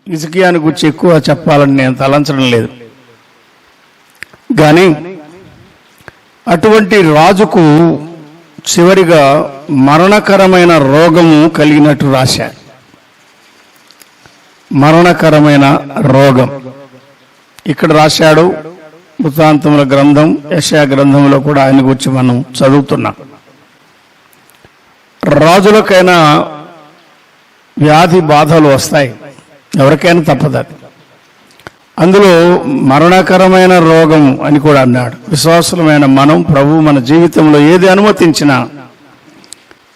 హిజ్కియాని గురించి ఎక్కువ చెప్పాలని నేను తలంచడం లేదు. కానీ అటువంటి రాజుకు చివరిగా మరణకరమైన రోగము కలిగినట్టు రాశాడు. మరణకరమైన రోగం ఇక్కడ రాశాడు. వృత్తాంతముల గ్రంథం, యెషయా గ్రంథంలో కూడా ఆయన గురించి మనం చదువుతున్నాం. రాజులకైనా వ్యాధి బాధలు వస్తాయి, ఎవరికైనా తప్పదు. అందులో మరణకరమైన రోగం అని కూడా అన్నాడు. విశ్వాసులమైన మనం ప్రభు మన జీవితంలో ఏది అనుమతించినా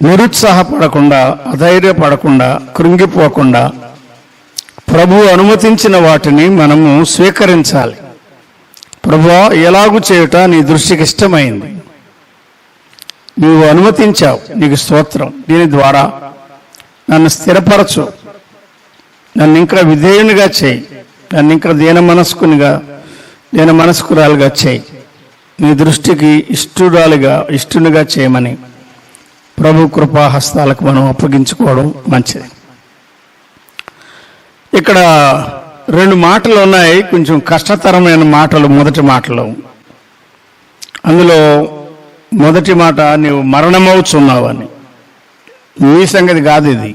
నిరుత్సాహపడకుండా, అధైర్యపడకుండా, కృంగిపోకుండా ప్రభు అనుమతించిన వాటిని మనము స్వీకరించాలి. ప్రభువా, ఎలాగూ చేయుట నీ దృష్టికి ఇష్టమైంది, నీవు అనుమతించావు, నీకు స్తోత్రం. దీని ద్వారా నన్ను స్థిరపరచు, నన్ను ఇంకా విధేయునిగా చేయి, నన్ను ఇంకా దీన మనస్కురాలుగా చేయి, నీ దృష్టికి ఇష్టునిగా చేయమని ప్రభు కృపాహస్తాలకు మనం అప్పగించుకోవడం మంచిది. ఇక్కడ 2 మాటలు ఉన్నాయి, కొంచెం కష్టతరమైన మాటలు. మొదటి మాటలు, అందులో మొదటి మాట నీవు మరణమవుతున్నావని. నీ సంగతి కాదు, ఇది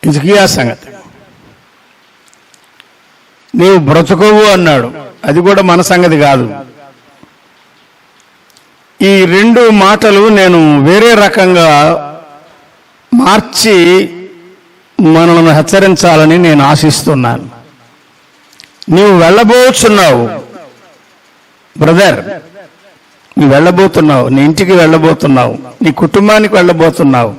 హిజ్కియా సంగతి. నీవు బ్రతుకోవు అన్నాడు, అది కూడా మన సంగతి కాదు. ఈ 2 మాటలు నేను వేరే రకంగా మార్చి మనల్ని హెచ్చరించాలని నేను ఆశిస్తున్నాను. నీవు వెళ్ళబోతున్నావు బ్రదర్, నువ్వు వెళ్ళబోతున్నావు, నీ ఇంటికి వెళ్ళబోతున్నావు, నీ కుటుంబానికి వెళ్ళబోతున్నావు,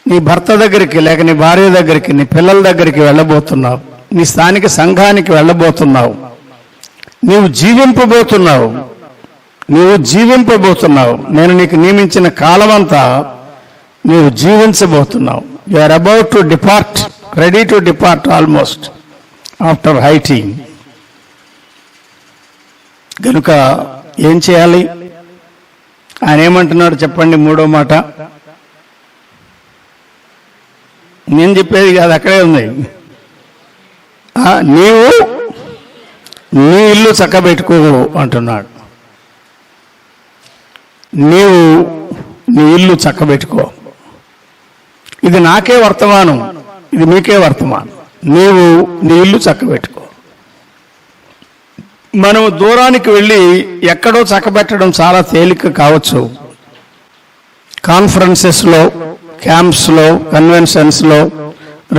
నీ భర్త దగ్గరికి, లేక నీ భార్య దగ్గరికి, నీ పిల్లల దగ్గరికి వెళ్ళబోతున్నావు, నీ స్థానిక సంఘానికి వెళ్ళబోతున్నావు. నీవు జీవింపబోతున్నావు. నేను నీకు నియమించిన కాలమంతా నీవు జీవించబోతున్నావు. You are about to depart, ready to depart almost after hating. కనుక ఏం చేయాలి? ఆయన ఏమంటున్నాడు చెప్పండి. 3వ మాట నేను చెప్పేది కాదు, అక్కడే ఉంది. నీవు నీ ఇల్లు చక్కబెట్టుకో అంటున్నాడు. నీవు నీ ఇల్లు చక్కబెట్టుకో. ఇది నాకే వర్తమానం, ఇది మీకే వర్తమానం. నీవు నీ ఇల్లు చక్కబెట్టుకో. మనం దూరానికి వెళ్ళి ఎక్కడో చక్కబెట్టడం చాలా తేలిక కావచ్చు. కాన్ఫరెన్సెస్లో, క్యాంప్స్లో, కన్వెన్షన్స్లో,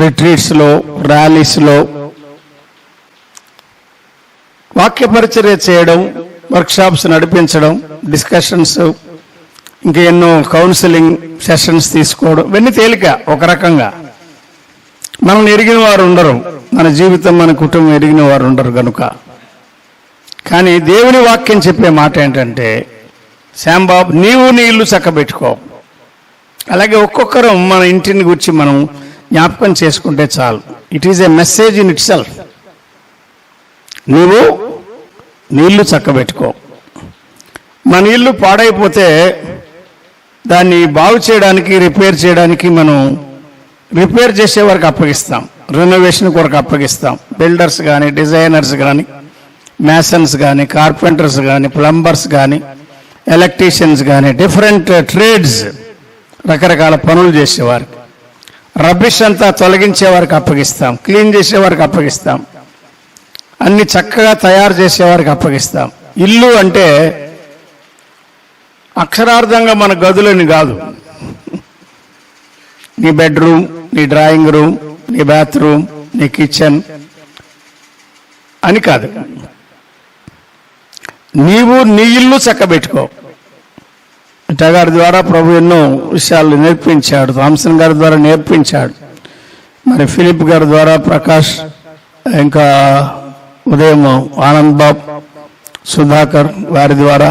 రిట్రీట్స్లో, ర్యాలీస్లో వాక్య పరిచర్య చేయడం, వర్క్షాప్స్ నడిపించడం, డిస్కషన్స్, ఇంకా ఎన్నో కౌన్సిలింగ్ సెషన్స్ తీసుకోవడం, ఇవన్నీ తేలిక ఒక రకంగా. మనం ఎరిగిన వారు ఉండరు, మన జీవితం, మన కుటుంబం ఎరిగిన వారు ఉండరు కనుక. కానీ దేవుని వాక్యం చెప్పే మాట ఏంటంటే, శ్యాంబాబు నీవు నీ ఇల్లు చక్కబెట్టుకో. అలాగే ఒక్కొక్కరం మన ఇంటిని గురించి మనం జ్ఞాపకం చేసుకుంటే చాలు. It is a message in it self. నీవు నీ ఇల్లు చక్కబెట్టుకో. మన ఇల్లు పాడైపోతే దాన్ని బాగు చేయడానికి, రిపేర్ చేయడానికి మనం రిపేర్ చేసే వరకు అప్పగిస్తాం, రెనోవేషన్ కొరకు అప్పగిస్తాం. బిల్డర్స్ కానీ, డిజైనర్స్ కానీ, మ్యాసన్స్ కానీ, కార్పెంటర్స్ కానీ, ప్లంబర్స్ కానీ, ఎలక్ట్రీషియన్స్ కానీ, డిఫరెంట్ ట్రేడ్స్, రకరకాల పనులు చేసేవారికి, రబ్బిష్ అంతా తొలగించే వారికి అప్పగిస్తాం, క్లీన్ చేసే వారికి అప్పగిస్తాం, అన్ని చక్కగా తయారు చేసేవారికి అప్పగిస్తాం. ఇల్లు అంటే అక్షరార్థంగా మన గదులని కాదు, నీ బెడ్రూమ్, నీ డ్రాయింగ్ రూమ్, నీ బాత్రూమ్, నీ కిచెన్ అని కాదు. నీవు నీ ఇల్లు చక్కబెట్టుకో. గారి ద్వారా ప్రభు ఎన్నో విషయాలు నేర్పించాడు, థామ్సన్ గారి ద్వారా నేర్పించాడు, మరి ఫిలిప్ గారి ద్వారా, ప్రకాష్, ఇంకా ఉదయం ఆనంద్ బాబ్, సుధాకర్ వారి ద్వారా,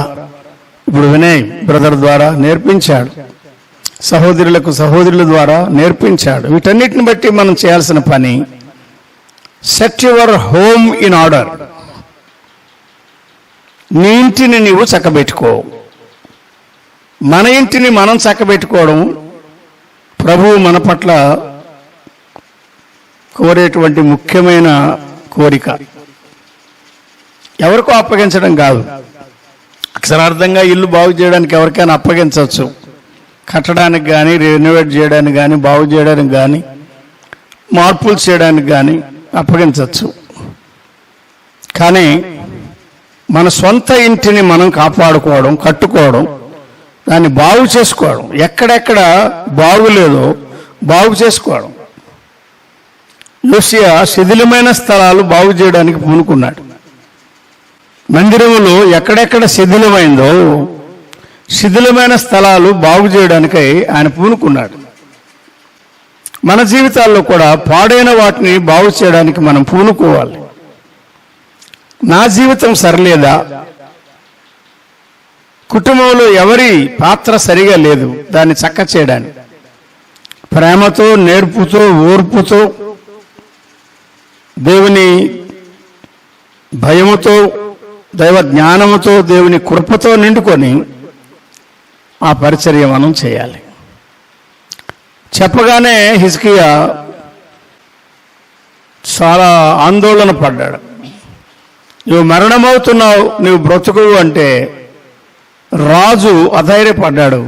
ఇప్పుడు వినయ్ బ్రదర్ ద్వారా నేర్పించాడు, సహోదరుల ద్వారా నేర్పించాడు. వీటన్నిటిని బట్టి మనం చేయాల్సిన పని, set your home in order. నీ ఇంటిని నీవు చక్కబెట్టుకో. మన ఇంటిని మనం చక్కబెట్టుకోవడం ప్రభువు మన పట్ల కోరేటువంటి ముఖ్యమైన కోరిక. ఎవరికో అప్పగించడం కాదు, అక్షరార్థంగా ఇల్లు బాగు చేయడానికి ఎవరికైనా అప్పగించవచ్చు. కట్టడానికి కానీ, రెనోవేట్ చేయడానికి కానీ, బాగు చేయడానికి కానీ, మార్పులు చేయడానికి కానీ అప్పగించవచ్చు. కానీ మన సొంత ఇంటిని మనం కాపాడుకోవడం, కట్టుకోవడం, దాన్ని బాగు చేసుకోవడం, ఎక్కడెక్కడ బాగులేదో బాగు చేసుకోవడం. యోసియా శిథిలమైన స్థలాలు బాగు చేయడానికి పూనుకున్నాడు. మందిరములో ఎక్కడెక్కడ శిథిలమైందో శిథిలమైన స్థలాలు బాగు చేయడానికై ఆయన పూనుకున్నాడు. మన జీవితాల్లో కూడా పాడైన వాటిని బాగు చేయడానికి మనం పూనుకోవాలి. నా జీవితం సరిలేదా, కుటుంబంలో ఎవరి పాత్ర సరిగా లేదు, దాన్ని చక్క చేయడానికి ప్రేమతో, నేర్పుతో, ఓర్పుతో, దేవుని భయముతో, దైవ జ్ఞానముతో, దేవుని కృపతో నిండుకొని ఆ పరిచర్య మనం చేయాలి. చెప్పగానే హిజ్కియా చాలా ఆందోళన పడ్డాడు. నువ్వు మరణమవుతున్నావు, నువ్వు బ్రతుకు అంటే రాజు అధైర్యపడ్డాడు.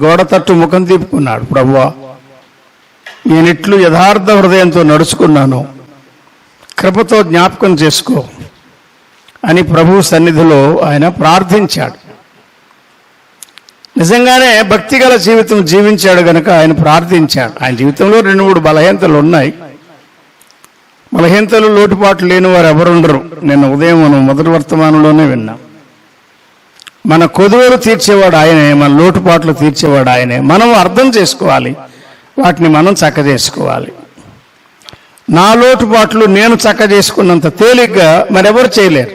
గోడ తట్టు ముఖం తీపుకున్నాడు. ప్రభువా, నేనిట్లు యథార్థ హృదయంతో నడుచుకున్నాను, కృపతో జ్ఞాపకం చేసుకో అని ప్రభు సన్నిధిలో ఆయన ప్రార్థించాడు. నిజంగానే భక్తిగల జీవితం జీవించాడు గనక ఆయన ప్రార్థించాడు. ఆయన జీవితంలో 2-3 బలహీనతలు ఉన్నాయి. బలహీనతలు, లోటుపాట్లు లేని వారు ఎవరుండరు. నిన్న ఉదయం మనం మొదటి వర్తమానంలోనే విన్నాం. మన కొదువలు తీర్చేవాడు ఆయనే, మన లోటుపాట్లు తీర్చేవాడు ఆయనే. మనం అర్థం చేసుకోవాలి, వాటిని మనం చక్క చేసుకోవాలి. నా లోటుపాట్లు నేను చక్క చేసుకున్నంత తేలిగ్గా మరెవరు చేయలేరు.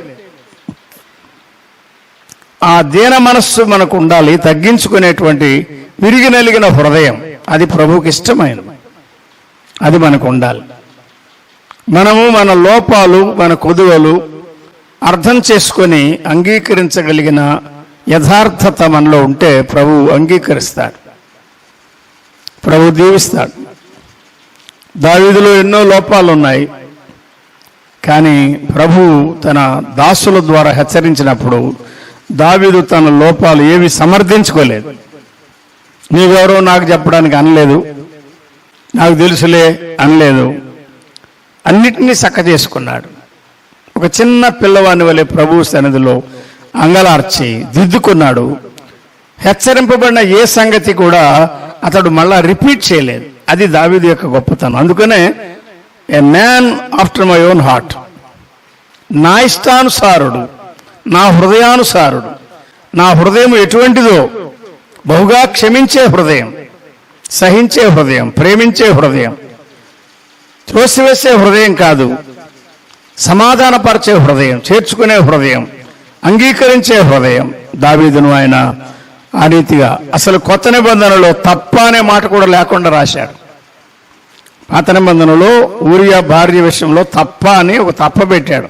ఆ దీన మనస్సు మనకు ఉండాలి, తగ్గించుకునేటువంటి విరిగి నలిగిన హృదయం, అది ప్రభువుకి ఇష్టమైనది, అది మనకు ఉండాలి. మనము మన లోపాలు, మన కొదువలు అర్థం చేసుకొని అంగీకరించగలిగిన యథార్థత మనలో ఉంటే ప్రభు అంగీకరిస్తాడు, ప్రభు దీవిస్తాడు. దావీదులో ఎన్నో లోపాలు ఉన్నాయి, కానీ ప్రభు తన దాసుల ద్వారా హెచ్చరించినప్పుడు దావీదు తన లోపాలు ఏవి సమర్థించుకోలేదు. నీవెవరో నాకు చెప్పడానికి అనలేదు, నాకు తెలుసులే అనలేదు, అన్నిటినీ చక్క చేసుకున్నాడు. ఒక చిన్న పిల్లవాని వలె ప్రభు సన్నిధిలో అంగలార్చి దిద్దుకున్నాడు. హెచ్చరింపబడిన ఏ సంగతి కూడా అతడు మళ్ళా రిపీట్ చేయలేదు. అది దావీదు యొక్క గొప్పతనం. అందుకనే ఏ man after my own heart, నా ఇష్టానుసారుడు, నా హృదయానుసారుడు. నా హృదయం ఎటువంటిదో, బహుగా క్షమించే హృదయం, సహించే హృదయం, ప్రేమించే హృదయం, త్రోసివేసే హృదయం కాదు, సమాధానపరిచే హృదయం, చేర్చుకునే హృదయం, అంగీకరించే హృదయం. దావీదును ఆయన ఆ రీతిగా అసలు కొత్త నిబంధనలో తప్ప అనే మాట కూడా లేకుండా రాశాడు. పాత నిబంధనలో ఊరియా భార్య విషయంలో తప్ప అని ఒక తప్ప పెట్టాడు.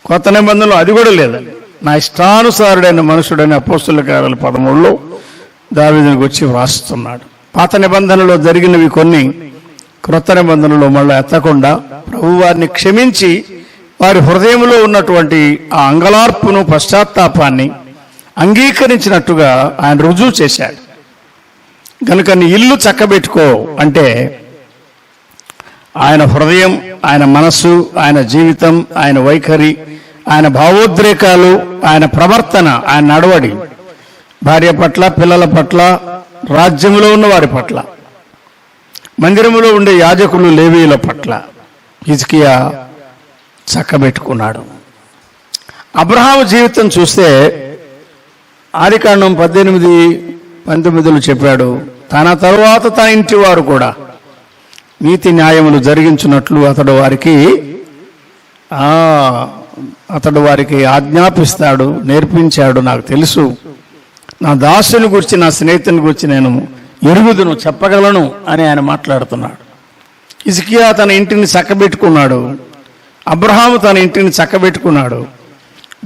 కొత్త నిబంధనలో అది కూడా లేదు. నా ఇష్టానుసారుడైన మనుషుడైన అపోస్తుల కార్యాలు 13లో దావీదునికి వచ్చి వ్రాస్తున్నాడు. పాత నిబంధనలో జరిగినవి కొన్ని క్రొత్త నిబంధనలో మళ్ళీ ఎత్తకుండా ప్రభు వారిని క్షమించి వారి హృదయంలో ఉన్నటువంటి ఆ అంగలార్పును, పశ్చాత్తాపాన్ని అంగీకరించినట్టుగా ఆయన రుజువు చేశాడు. కనుక నీ ఇల్లు చక్కబెట్టుకో అంటే ఆయన హృదయం, ఆయన మనస్సు, ఆయన జీవితం, ఆయన వైఖరి, ఆయన భావోద్రేకాలు, ఆయన ప్రవర్తన, ఆయన నడవడి, భార్య పట్ల, పిల్లల పట్ల, రాజ్యంలో ఉన్న వారి పట్ల, మందిరములో ఉండే యాజకులు, లేవీయుల పట్ల హిజ్కియా చక్కబెట్టుకున్నాడు. అబ్రహాము జీవితం చూస్తే ఆదికాండం 18-19 చెప్పాడు, తన తరువాత తన ఇంటి వారు కూడా నీతి న్యాయములు జరిగించున్నట్లు అతడు వారికి ఆజ్ఞాపిస్తాడు, నేర్పించాడు. నాకు తెలుసు, నా దాసుని గురించి, నా స్నేహితుని గురించి నేను ఎరుగుదును, చెప్పగలను అని ఆయన మాట్లాడుతున్నాడు. హిజ్కియా తన ఇంటిని చక్కబెట్టుకున్నాడు, అబ్రహాము తన ఇంటిని చక్కబెట్టుకున్నాడు.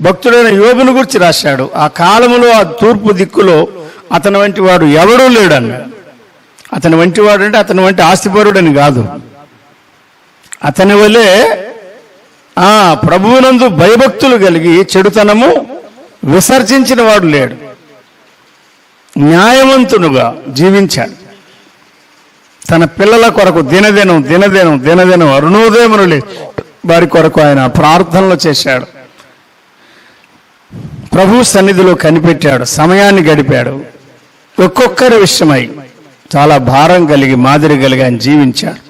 భక్తుడైన యోబును గురించి రాశాడు, ఆ కాలములో ఆ తూర్పు దిక్కులో అతని వంటి వాడు ఎవడూ లేడన్నాడు. అతని వంటి వాడు అంటే అతని వంటి ఆస్తిపరుడని కాదు, అతని వలె ప్రభువునందు భయభక్తులు కలిగి చెడుతనము విసర్జించిన వాడు లేడు. న్యాయవంతునుగా జీవించాడు. తన పిల్లల కొరకు దినదినం అరుణోదయమునులే వారి కొరకు ఆయన ప్రార్థనలు చేశాడు. ప్రభు సన్నిధిలో కనిపెట్టాడు, సమయాన్ని గడిపాడు. ఒక్కొక్కరి విషయమై చాలా భారం కలిగి మాదిరి కలిగి ఆయన జీవించాడు.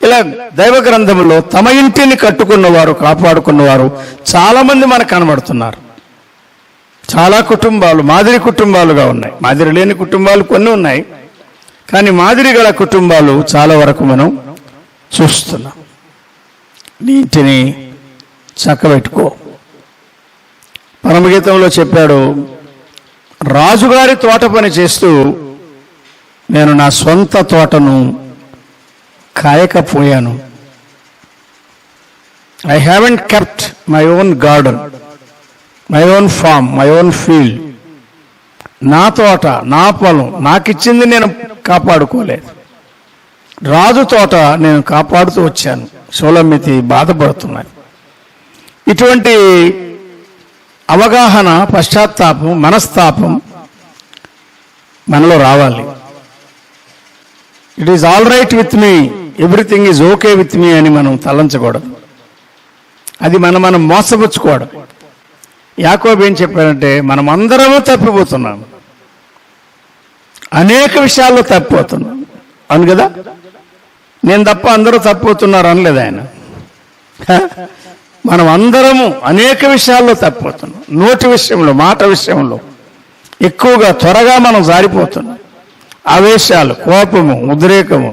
ఇలా దైవ గ్రంథంలో తమ ఇంటిని కట్టుకున్నవారు, కాపాడుకున్నవారు చాలా మంది మనకు కనబడుతున్నారు. చాలా కుటుంబాలు మాదిరి కుటుంబాలుగా ఉన్నాయి. మాదిరి లేని కుటుంబాలు కొన్ని ఉన్నాయి, కానీ మాదిరి గల కుటుంబాలు చాలా వరకు మనం చూస్తున్నాం. నీ ఇంటిని చక్కబెట్టుకో. పరమగీతంలో చెప్పాడు, రాజుగారి తోట పని చేస్తూ నేను నా సొంత తోటను కాయకపోయాను. I haven't kept my own garden, my own farm, my own field. నా తోట, నా పొలం, నాకిచ్చింది నేను కాపాడుకోలేదు. రాజు తోట నేను కాపాడుతూ వచ్చాను. షూలమ్మితి బాధపడుతున్నాను. ఇటువంటి అవగాహన, పశ్చాత్తాపం, మనస్తాపం మనలో రావాలి. It is all right with me, everything is okay with me అని మనం తలంచకూడదు. అది మనం మోసపుచ్చుకోవడం. యాకోబు ఏం చెప్పారంటే, మనం అందరము తప్పిపోతున్నాం, అనేక విషయాల్లో తప్పిపోతున్నాం. అవును కదా? నేను తప్ప అందరూ తప్పిపోతున్నారు అనలేదు ఆయన. మనం అందరము అనేక విషయాల్లో తప్పిపోతున్నాం. నోటి విషయంలో, మాట విషయంలో ఎక్కువగా త్వరగా మనం జారిపోతున్నాం. ఆవేశాలు, కోపము, ఉద్రేకము,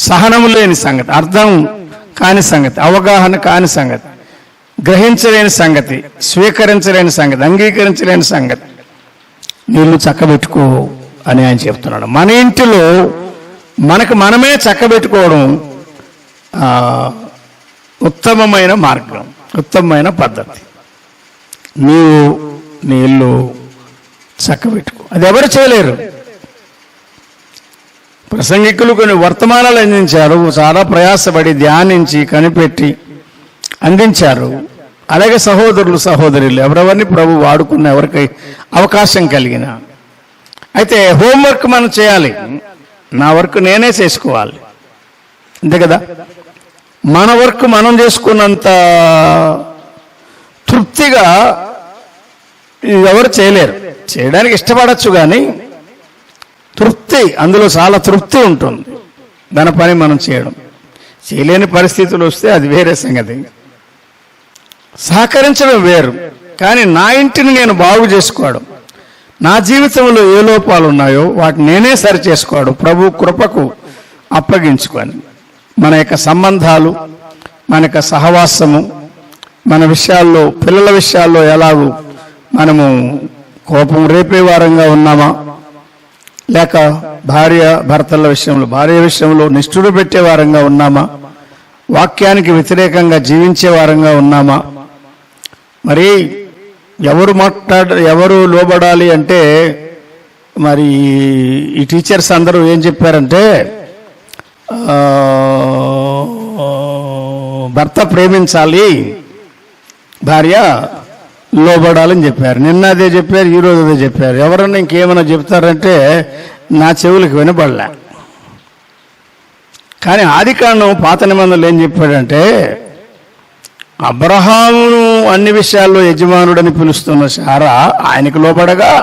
సహనము లేని సంగతి, అర్థం కాని సంగతి, అవగాహన కాని సంగతి, గ్రహించలేని సంగతి, స్వీకరించలేని సంగతి, అంగీకరించలేని సంగతి నీళ్ళు చక్కబెట్టుకో అని ఆయన చెప్తున్నాడు. మన ఇంటిలో మనకు మనమే చక్కబెట్టుకోవడం ఉత్తమమైన మార్గం, ఉత్తమమైన పద్ధతి. నీవు నీ ఇల్లు చక్కబెట్టుకో. అది ఎవరు చేయలేరు. ప్రసంగికులు కొన్ని వర్తమానాలు అందించారు, చాలా ప్రయాసపడి ధ్యానించి కనిపెట్టి అందించారు. అలాగే సహోదరులు, సహోదరులు ఎవరెవరిని ప్రభు వాడుకున్న, ఎవరికి అవకాశం కలిగిన. అయితే హోంవర్క్ మనం చేయాలి. నా వర్క్ నేనే చేసుకోవాలి, అంతే కదా? మన వర్క్ మనం చేసుకున్నంత తృప్తిగా ఎవరు చేయలేరు. చేయడానికి ఇష్టపడచ్చు, కానీ తృప్తి, అందులో చాలా తృప్తి ఉంటుంది దాని పని మనం చేయడం. చేయలేని పరిస్థితులు వస్తే అది వేరే సంగతి. సహకరించడం వేరు, కానీ నా ఇంటిని నేను బాగు చేసుకోవడం, నా జీవితంలో ఏ లోపాలు ఉన్నాయో వాటిని నేనే సరి చేసుకోవడం, ప్రభు కృపకు అప్పగించుకొని మన యొక్క సంబంధాలు, మన యొక్క సహవాసము, మన విషయాల్లో, పిల్లల విషయాల్లో ఎలాగూ మనము కోపం రేపే వారంగా ఉన్నామా, లేక భార్య భర్తల విషయంలో, భార్య విషయంలో నిష్ఠుడు పెట్టే వారంగా ఉన్నామా, వాక్యానికి వ్యతిరేకంగా జీవించే వారంగా ఉన్నామా? మరి ఎవరు లోబడాలి అంటే, మరి ఈ టీచర్స్ అందరూ ఏం చెప్పారంటే, భర్త ప్రేమించాలి, భార్య లోబడాలని చెప్పారు. నిన్న అదే చెప్పారు, ఈరోజు అదే చెప్పారు. ఎవరన్నా ఇంకేమైనా చెప్తారంటే నా చెవులకు వినపడలే. కానీ ఆదికాండం పాత నిబంధనలు ఏం చెప్పాడంటే, అబ్రహామును అన్ని విషయాల్లో యజమానుడని పిలుస్తున్న శారా ఆయనకు లోపడగా,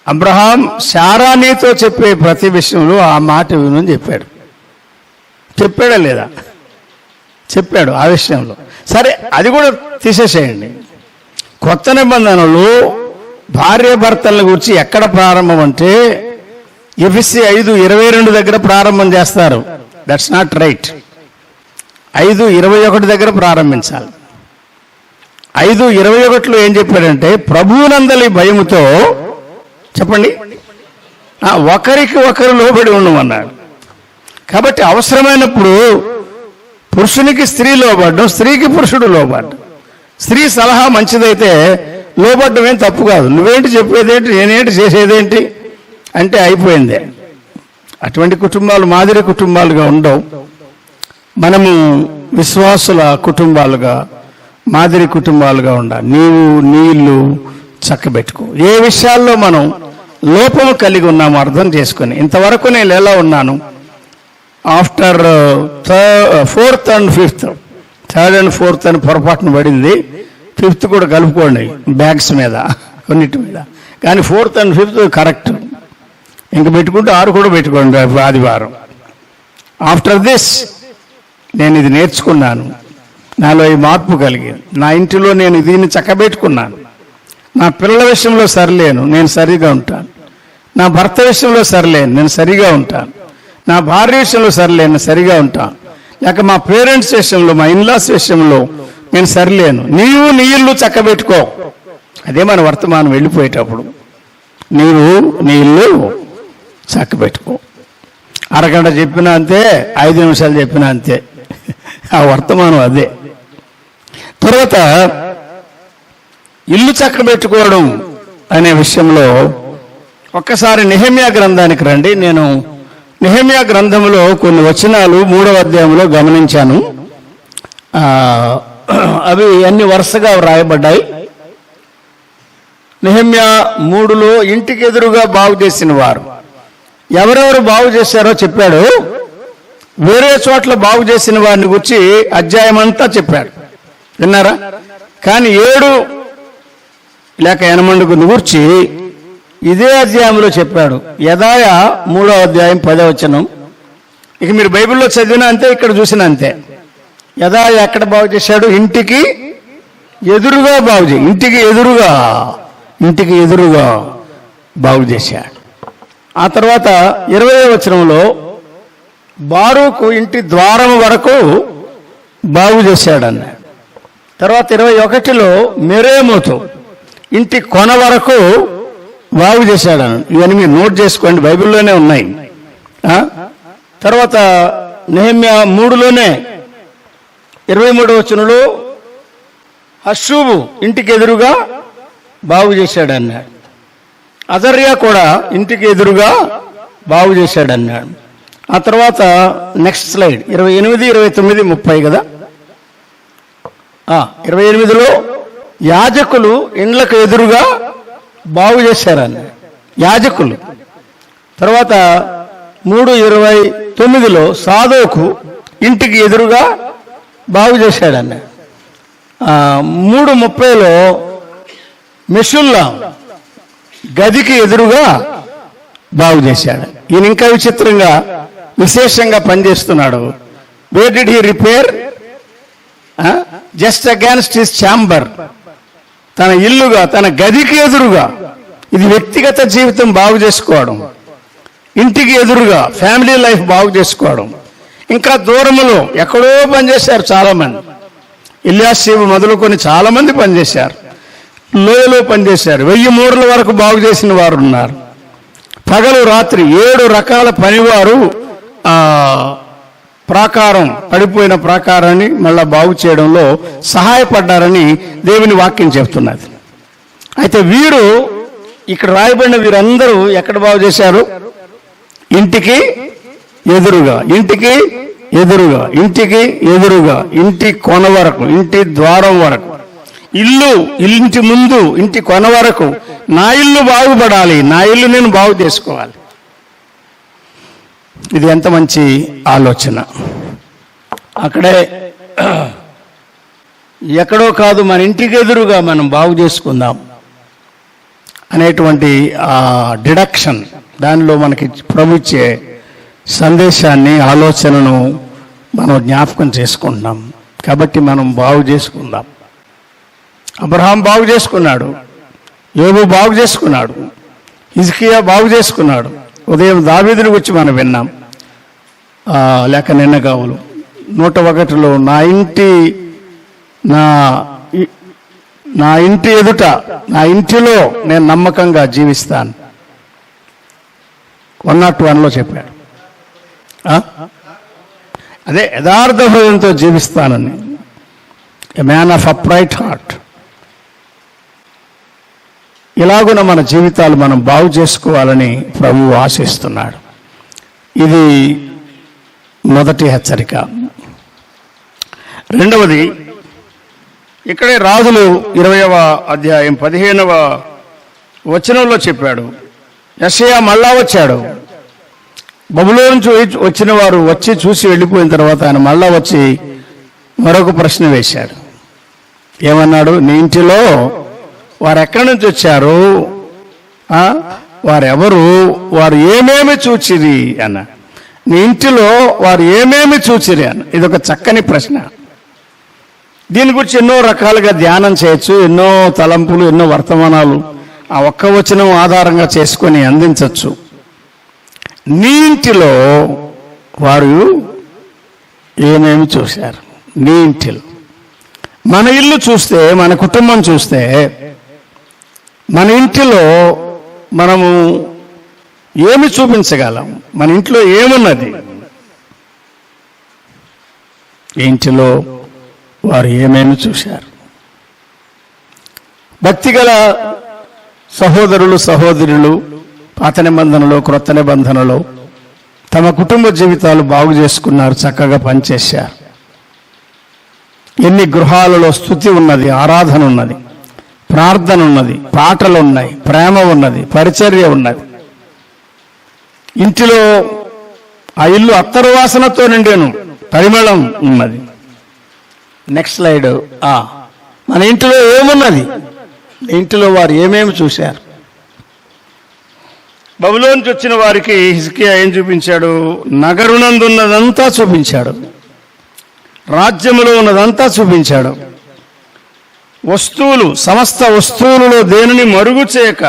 అబ్రహాం శారా నీతో చెప్పే ప్రతి విషయంలో ఆ మాట వినని చెప్పాడు. చెప్పాడా లేదా? చెప్పాడు ఆ విషయంలో. సరే, అది కూడా తీసేసేయండి. కొత్త నిబంధనలు భార్య భర్తల గురించి ఎక్కడ ప్రారంభం అంటే ఎఫెసీ 5:22 దగ్గర ప్రారంభం చేస్తారు. That's not right. 5:21 దగ్గర ప్రారంభించాలి. 5:21లో ఏం చెప్పాడంటే, ప్రభువునందలి భయముతో, చెప్పండి, ఒకరికి ఒకరు లోబడి ఉండమన్నాడు. కాబట్టి అవసరమైనప్పుడు పురుషునికి స్త్రీ లోబడ్డం, స్త్రీకి పురుషుడు లోబడ్డం. స్త్రీ సలహా మంచిదైతే లోబడ్డం ఏం తప్పు కాదు. నువ్వేంటి చెప్పేదేంటి, నేనేంటి చేసేదేంటి అంటే అయిపోయిందే. అటువంటి కుటుంబాలు మాదిరి కుటుంబాలుగా ఉండవు. మనము విశ్వాసుల కుటుంబాలుగా, మాదిరి కుటుంబాలుగా ఉండాలి. నీవు నీ ఇల్లు చక్కబెట్టుకో. ఏ విషయాల్లో మనం లోపము కలిగి ఉన్నామో అర్థం చేసుకొని, ఇంతవరకు నేను ఎలా ఉన్నాను, after 4th and 5th, 3rd and 4th అని పొరపాటున పడింది, 5th కూడా కలుపుకోండి బ్యాగ్స్ మీద, కొన్నిటి మీద. కానీ 4th and 5th కరెక్ట్. ఇంక పెట్టుకుంటే 6 కూడా పెట్టుకోండి ఆదివారం. ఆఫ్టర్ దిస్ నేను ఇది నేర్చుకున్నాను, నాలో ఈ మార్పు కలిగింది. నా ఇంటిలో నేను దీన్ని చక్కబెట్టుకున్నాను. నా పిల్లల విషయంలో సరిలేను, నేను సరిగా ఉంటాను. నా భర్త విషయంలో సరిలేను, నేను సరిగా ఉంటాను. నా భార్య విషయంలో సరిలేను, సరిగా ఉంటాను. లేక మా పేరెంట్స్ విషయంలో, మా ఇన్లాస్ విషయంలో నేను సరిలేను. నీవు నీ ఇల్లు చక్కబెట్టుకో. అదే మన వర్తమానం వెళ్ళిపోయేటప్పుడు. నీవు నీ ఇల్లు చక్కబెట్టుకో. అరగంట చెప్పినా అంతే, 5 నిమిషాలు చెప్పినా అంతే. ఆ వర్తమానం అదే. తర్వాత ఇల్లు చక్కబెట్టుకోవడం అనే విషయంలో ఒక్కసారి నెహెమ్యా గ్రంథానికి రండి. నేను నెహెమ్యా గ్రంథంలో కొన్ని వచనాలు 3వ అధ్యాయంలో గమనించాను. అవి అన్ని వరుసగా వ్రాయబడ్డాయి. నెహెమ్యా 3లో ఇంటికి ఎదురుగా బాగు చేసిన వారు ఎవరెవరు బాగు చేశారో చెప్పాడు. వేరే చోట్ల బాగు చేసిన వారిని గురించి అధ్యాయం అంతా చెప్పాడు, విన్నారా? కానీ 7 లేక 8 గురించి ఇదే అధ్యాయంలో చెప్పాడు. యెదాయ 3వ అధ్యాయం 10వ వచనం. ఇక మీరు బైబిల్లో చదివినా అంతే, ఇక్కడ చూసినా అంతే. యెదాయ ఎక్కడ బాగు చేశాడు? ఇంటికి ఎదురుగా బాగు చేయి. ఇంటికి ఎదురుగా బాగు చేశాడు. ఆ తర్వాత 20వ వచనంలో బారూకు ఇంటి ద్వారం వరకు బాగు చేశాడన్నాడు. తర్వాత 21లో మెరేమోతు ఇంటి కొన వరకు బాగు చేశాడని. ఇవన్నీ మీరు నోట్ చేసుకోండి, బైబిల్లోనే ఉన్నాయి. తర్వాత నెహెమ్యా 3లోనే 23వ వచనంలో హషూబు ఇంటికి ఎదురుగా బాగు చేశాడన్నాడు. అజర్యా కూడా ఇంటికి ఎదురుగా బాగు చేశాడన్నాడు. ఆ తర్వాత నెక్స్ట్ స్లైడ్ 28, 29, 30 కదా. 28లో యాజకులు ఇండ్లకు ఎదురుగా బాగు చేశారన్నాడు, యాజకులు. తర్వాత 3:29లో సాదోకు ఇంటికి ఎదురుగా బాగు చేశాడన్నాడు. 3:30లో మెషుల్లా గదికి ఎదురుగా బాగు చేశాడు. ఈయన ఇంకా విచిత్రంగా విశేషంగా పనిచేస్తున్నాడు. Where did he repair? Just against his chamber, తన ఇల్లుగా, తన గదికి ఎదురుగా. ఇది వ్యక్తిగత జీవితం బాగు చేసుకోవడం, ఇంటికి ఎదురుగా ఫ్యామిలీ లైఫ్ బాగు చేసుకోవడం. ఇంకా దూరములో ఎక్కడో పనిచేశారు చాలామంది. ఇల్యాషీబు మొదలుకొని చాలామంది పనిచేశారు, లోయలో పనిచేశారు. 1000 మూరల వరకు బాగు చేసిన వారు ఉన్నారు. పగలు రాత్రి 7 రకాల పనివారు ప్రాకారం, పడిపోయిన ప్రాకారాన్ని మళ్ళా బాగు చేయడంలో సహాయపడ్డారని దేవుని వాక్యం చెప్తున్నది. అయితే వీరు ఇక్కడ రాయబడిన వీరందరూ ఎక్కడ బాగు చేశారు? ఇంటికి ఎదురుగా, ఇంటికి ఎదురుగా, ఇంటికి ఎదురుగా, ఇంటి కొన వరకు, ఇంటి ద్వారం వరకు, ఇంటి ముందు, ఇంటి కొన వరకు. నా ఇల్లు బాగుపడాలి, నా ఇల్లు నేను బాగు చేసుకోవాలి. ఇది ఎంత మంచి ఆలోచన. అక్కడే ఎక్కడో కాదు, మన ఇంటికి ఎదురుగా మనం బాగు చేసుకుందాం అనేటువంటి ఆ డిడక్షన్, దానిలో మనకి ప్రభు ఇచ్చే సందేశాన్ని, ఆలోచనను మనం జ్ఞాపకం చేసుకుంటున్నాం. కాబట్టి మనం బాగు చేసుకుందాం. అబ్రహాం బాగు చేసుకున్నాడు, యోబు బాగు చేసుకున్నాడు, హిజ్కియా బాగు చేసుకున్నాడు. ఉదయం దావీదుని గురించి మనం విన్నాం, లేక నిన్న కావులు 101లో నా ఇంటి ఎదుట, నా ఇంటిలో నేను నమ్మకంగా జీవిస్తాను 101లో చెప్పాడు. అదే యథార్థ హృదయంతో జీవిస్తానని. A man of upright heart. ఇలాగున మన జీవితాలు మనం బాగు చేసుకోవాలని ప్రభువు ఆశిస్తున్నాడు. ఇది మొదటి హెచ్చరిక. రెండవది, ఇక్కడే రాజులు 20వ అధ్యాయం 15వ వచనంలో చెప్పాడు. యెషయా మళ్ళా వచ్చాడు. బబులోను నుంచి వచ్చిన వారు వచ్చి చూసి వెళ్ళిపోయిన తర్వాత ఆయన మళ్ళా వచ్చి మరొక ప్రశ్న వేశాడు. ఏమన్నాడు? నీ ఇంటిలో వారు ఎక్కడి నుంచి వచ్చారు, వారెవరు, వారు ఏమేమి చూచిరి అన్న. నీ ఇంటిలో వారు ఏమేమి చూచిరి అన్న. ఇదొక చక్కని ప్రశ్న. దీని గురించి ఎన్నో రకాలుగా ధ్యానం చేయొచ్చు. ఎన్నో తలంపులు, ఎన్నో వర్తమానాలు ఆ ఒక్క వచనం ఆధారంగా చేసుకొని అందించవచ్చు. నీ ఇంటిలో వారు ఏమేమి చూశారు? నీ ఇంటిలో. మన ఇల్లు చూస్తే, మన కుటుంబం చూస్తే, మన ఇంటిలో మనము ఏమి చూపించగలం? మన ఇంట్లో ఏమున్నది? ఇంటిలో వారు ఏమేమి చూశారు? భక్తిగల సహోదరులు సహోదరులు పాత నిబంధనలో క్రొత్త నిబంధనలో తమ కుటుంబ జీవితాలు బాగు చేసుకున్నారు, చక్కగా పనిచేశారు. ఎన్ని గృహాలలో స్తుతి ఉన్నది, ఆరాధన ఉన్నది, ప్రార్థన ఉన్నది, పాటలు ఉన్నాయి, ప్రేమ ఉన్నది, పరిచర్య ఉన్నది. ఇంటిలో ఆ ఇల్లు అత్తరు వాసనతో నిండాను, పరిమళం ఉన్నది. Next slide. మన ఇంటిలో ఏమున్నది? ఇంటిలో వారు ఏమేమి చూశారు? బబులోనుకి వచ్చిన వారికి హిజ్కియా ఏం చూపించాడు? నగరునందున్నదంతా చూపించాడు, రాజ్యములో ఉన్నదంతా చూపించాడు. వస్తువులు, సమస్త వస్తువులలో దేనిని మరుగు చేయక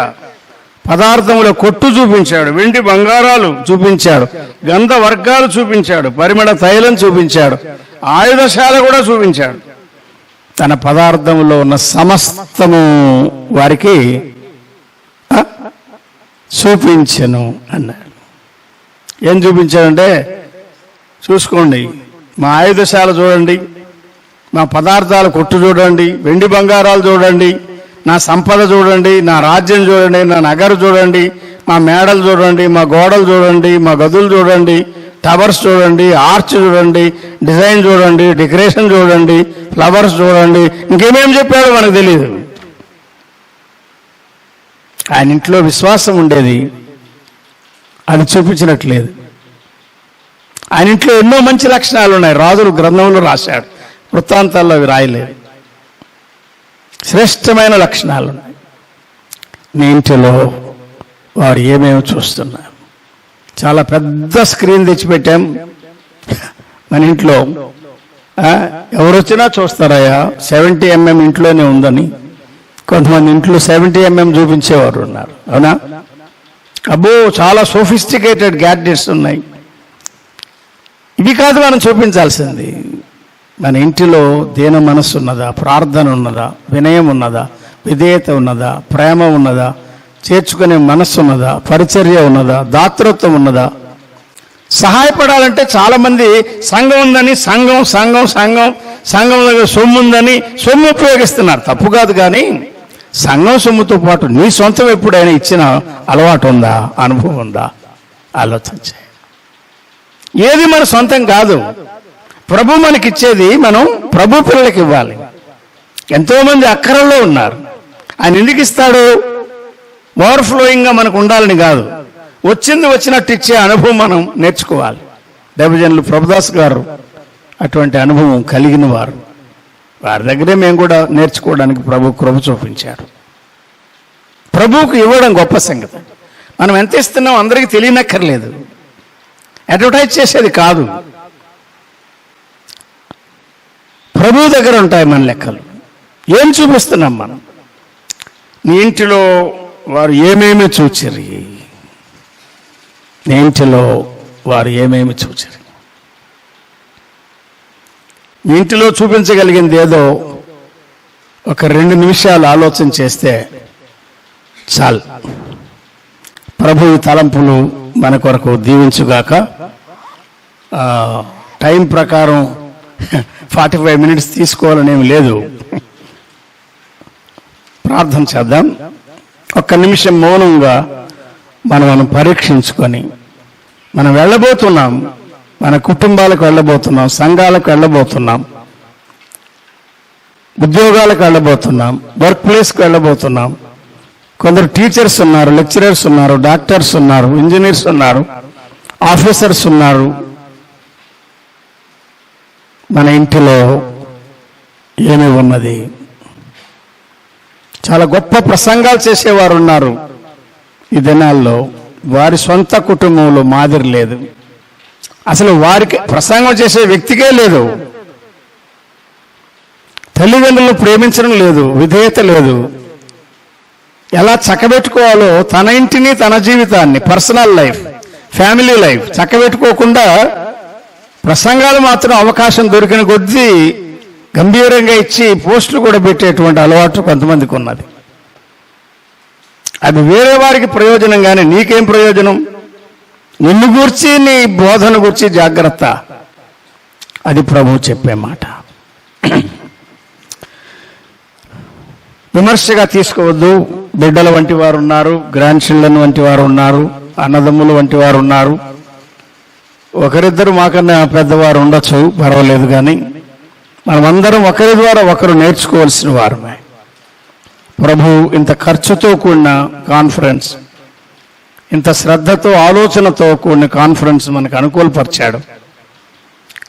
పదార్థముల కొట్టు చూపించాడు, వెండి బంగారాలు చూపించాడు, గంధ వర్గాలు చూపించాడు, పరిమళ తైలం చూపించాడు, ఆయుధశాల కూడా చూపించాడు. తన పదార్థంలో ఉన్న సమస్తము వారికి చూపించెను అన్నాడు. ఏం చూపించాడంటే, చూసుకోండి, మా ఆయుధశాల చూడండి, మా పదార్థాల కొట్టు చూడండి, వెండి బంగారాలు చూడండి, నా సంపద చూడండి, నా రాజ్యం చూడండి, నా నగరు చూడండి, మా మేడలు చూడండి, మా గోడలు చూడండి, మా గదులు చూడండి, టవర్స్ చూడండి, ఆర్చ్ చూడండి, డిజైన్ చూడండి, డెకరేషన్ చూడండి, ఫ్లవర్స్ చూడండి. ఇంకేమేమి చెప్పాడో మనకు తెలియదు. ఆయన ఇంట్లో విశ్వాసం ఉండేది, అది చూపించినట్లేదు. ఆయన ఇంట్లో ఎన్నో మంచి లక్షణాలు ఉన్నాయి, రాజుల గ్రంథంలో రాశాడు, వృత్తాంతాల్లో అవి రాయలేదు. శ్రేష్టమైన లక్షణాలు ఉన్నాయి. నీ ఇంటిలో వారు ఏమేమి చూస్తున్నారు? చాలా పెద్ద స్క్రీన్ తెచ్చిపెట్టాం మన ఇంట్లో. ఎవరు వచ్చినా చూస్తారయ్యా, 70 mm ఇంట్లోనే ఉందని. కొంతమంది ఇంట్లో 70 mm చూపించేవారు ఉన్నారు, అవునా? అబ్బో, చాలా సోఫిస్టికేటెడ్ గ్యాడ్జెట్స్ ఉన్నాయి. ఇవి కాదు మనం చూపించాల్సింది. మన ఇంటిలో దీన మనస్సు ఉన్నదా, ప్రార్థన ఉన్నదా, వినయం ఉన్నదా, విధేయత ఉన్నదా, ప్రేమ ఉన్నదా, చేర్చుకునే మనస్సు ఉన్నదా, పరిచర్య ఉన్నదా, దాతృత్వం ఉన్నదా? సహాయపడాలంటే చాలామంది సంఘం ఉందని సంఘంలో సొమ్ము ఉందని సొమ్ము ఉపయోగిస్తున్నారు. తప్పు కాదు, కానీ సంఘం సొమ్ముతో పాటు నీ సొంతం ఎప్పుడైనా ఇచ్చిన అలవాటు ఉందా, అనుభవం ఉందా? ఆలోచించే. ఏది మన సొంతం కాదు, ప్రభు మనకిచ్చేది మనం ప్రభు పిల్లలకి ఇవ్వాలి. ఎంతోమంది అక్కరల్లో ఉన్నారు. ఆయన ఎందుకు ఇస్తాడు? ఓవర్ఫ్లోయింగ్గా మనకు ఉండాలని కాదు, వచ్చింది వచ్చినట్టు ఇచ్చే అనుభవం మనం నేర్చుకోవాలి. దైవజనులు ప్రభుదాస్ గారు అటువంటి అనుభవం కలిగిన వారు. వారి దగ్గరే మేము కూడా నేర్చుకోవడానికి ప్రభు కృప చూపించారు. ప్రభువుకు ఇవ్వడం గొప్ప సంగతి. మనం ఎంత ఇస్తున్నాం అందరికీ తెలియనక్కర్లేదు, అడ్వర్టైజ్ చేసేది కాదు. ప్రభు దగ్గర ఉంటాయి మన లెక్కలు. ఏం చూపిస్తున్నాం మనం? నీ ఇంటిలో వారు ఏమేమి చూచిరి? నీ ఇంటిలో వారు ఏమేమి చూచిరి? మీ ఇంటిలో చూపించగలిగింది ఏదో ఒక 2 నిమిషాలు ఆలోచన చేస్తే చాలు. ప్రభు తలంపులు మన కొరకు దీవించుగాక. టైం ప్రకారం 45 minutes తీసుకోవాలనేమి లేదు. ప్రార్థన చేద్దాం. ఒక్క నిమిషం మౌనంగా మనం పరీక్షించుకొని, మనం వెళ్ళబోతున్నాం, మన కుటుంబాలకు వెళ్ళబోతున్నాం, సంఘాలకు వెళ్ళబోతున్నాం. ఉద్యోగాలకు వెళ్ళబోతున్నాం, వర్క్ ప్లేస్కి వెళ్ళబోతున్నాం. కొందరు టీచర్స్ ఉన్నారు, లెక్చరర్స్ ఉన్నారు, డాక్టర్స్ ఉన్నారు, ఇంజనీర్స్ ఉన్నారు, ఆఫీసర్స్ ఉన్నారు. మన ఇంటిలో ఏమి ఉన్నది? చాలా గొప్ప ప్రసంగాలు చేసేవారు ఉన్నారు ఈ దినాల్లో. వారి సొంత కుటుంబంలో మాదిరి లేదు. అసలు వారికి ప్రసంగం చేసే వ్యక్తికే లేదు. తల్లిదండ్రులను ప్రేమించడం లేదు, విధేయత లేదు. ఎలా చక్కబెట్టుకోవాలో తన ఇంటిని, తన జీవితాన్ని, పర్సనల్ లైఫ్, ఫ్యామిలీ లైఫ్ చక్కబెట్టుకోకుండా ప్రసంగాలు మాత్రం అవకాశం దొరికిన కొద్దీ గంభీరంగా ఇచ్చి పోస్టులు కూడా పెట్టేటువంటి అలవాటు కొంతమందికి ఉన్నది. అది వేరే వారికి ప్రయోజనం, కానీ నీకేం ప్రయోజనం? నిన్ను గూర్చి, నీ బోధన గూర్చి జాగ్రత్త. అది ప్రభువు చెప్పే మాట. విమర్శగా తీసుకోవద్దు. బిడ్డల వంటి వారు ఉన్నారు, గ్రాండ్ చిల్డ్రన్ వంటి వారు ఉన్నారు, అన్నదమ్ములు వంటి వారు ఉన్నారు. ఒకరిద్దరు మాకన్నా పెద్దవారు ఉండొచ్చు, పర్వాలేదు. కానీ మనమందరం ఒకరి ద్వారా ఒకరు నేర్చుకోవాల్సిన వారమే. ప్రభు ఇంత ఖర్చుతో కూడిన కాన్ఫరెన్స్, ఇంత శ్రద్ధతో, ఆలోచనతో కూడిన కాన్ఫరెన్స్ మనకు అనుకూలపరిచాడు.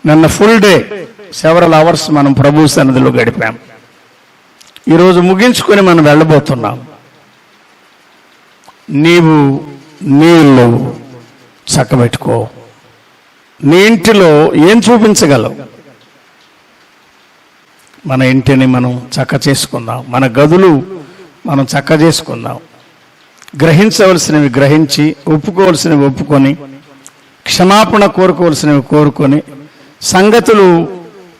నిన్న ఫుల్ డే, సెవరల్ అవర్స్ మనం ప్రభు సన్నిధిలో గడిపాం. ఈరోజు ముగించుకొని మనం వెళ్ళబోతున్నాం. నీవు నీ ఇల్లు చక్కబెట్టుకో. నీ ఇంటిలో ఏం చూపించగలవు? మన ఇంటిని మనం చక్క చేసుకుందాం. మన గదులు మనం చక్క చేసుకుందాం. గ్రహించవలసినవి గ్రహించి, ఒప్పుకోవలసినవి ఒప్పుకొని, క్షమాపణ కోరుకోవలసినవి కోరుకొని, సంగతులు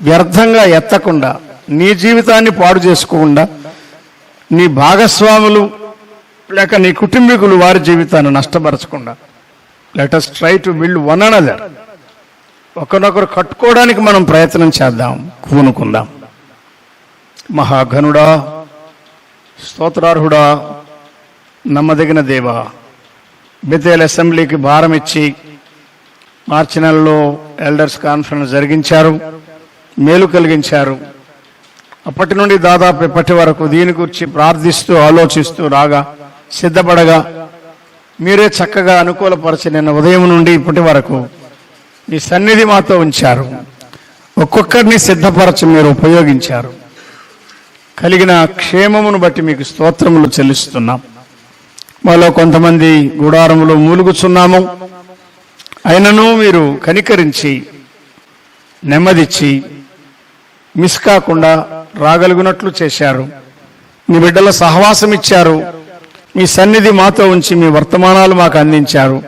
వ్యర్థంగా ఎత్తకుండా, నీ జీవితాన్ని పాడు చేసుకోకుండా, నీ భాగస్వాములు లేక నీ కుటుంబీకులు వారి జీవితాన్ని నష్టపరచకుండా, let us try to build one another. ఒకరినొకరు కట్టుకోవడానికి మనం ప్రయత్నం చేద్దాం, కూనుకుందాం. మహాఘనుడా, స్తోత్రార్హుడా, నమ్మదగిన దేవా, బెతేల్ అసెంబ్లీకి భారం ఇచ్చి మార్చి నెలలో ఎల్డర్స్ కాన్ఫరెన్స్ జరిగించారు, మేలు కలిగించారు. అప్పటి నుండి దాదాపు ఇప్పటి వరకు దీని గురించి ప్రార్థిస్తూ, ఆలోచిస్తూ రాగా, సిద్ధపడగా, మీరే చక్కగా అనుకూలపరిచి నిన్న ఉదయం నుండి ఇప్పటి వరకు మీ సన్నిధి మాతో ఉంచారు. ఒక్కొక్కరిని సిద్ధపరచి మీరు ఉపయోగించారు. కలిగిన క్షేమమును బట్టి మీకు స్తోత్రములు చెల్లిస్తున్నాం. మాలో కొంతమంది గుడారములో మూలుగుచున్నాము, అయినను మీరు కనికరించి నెమ్మదిచ్చి మిస్ కాకుండా రాగలిగినట్లు చేశారు. మీ బిడ్డల సహవాసం ఇచ్చారు. మీ సన్నిధి మాతో ఉంచి మీ వర్తమానాలు మాకు అందించారు.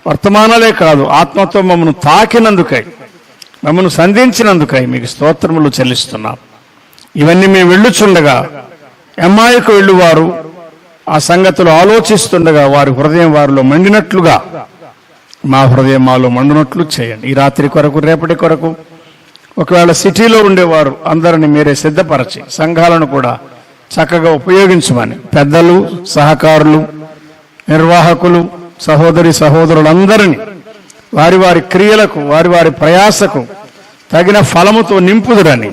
వర్తమానాలే కాదు, ఆత్మతో మమ్మను తాకినందుకై, మమ్మను సంధించినందుకై మీకు స్తోత్రములు చెల్లిస్తున్నాం. ఇవన్నీ మేము వెళ్ళుచుండగా అమ్మాయికు వెళ్ళువారు ఆ సంగతులు ఆలోచిస్తుండగా వారి హృదయం వారిలో మండినట్లుగా మా హృదయం మాలో మండినట్లు చేయండి. ఈ రాత్రి కొరకు, రేపటి కొరకు, ఒకవేళ సిటీలో ఉండేవారు అందరిని మీరే సిద్ధపరచి సంఘాలను కూడా చక్కగా ఉపయోగించమని పెద్దలు, సహకారులు, నిర్వాహకులు, సహోదరి సహోదరులందరినీ వారి వారి క్రియలకు, వారి వారి ప్రయాసకు తగిన ఫలముతో నింపుదురని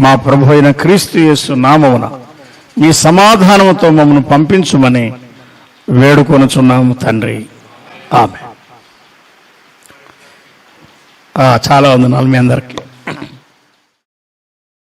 మా ప్రభు అయిన క్రీస్తు యేసు నామమున మీ సమాధానముతో మమ్మను పంపించుమని వేడుకొనుచున్నాము తండ్రి. ఆమేన్. చాలా వందనాలు మీ అందరికీ.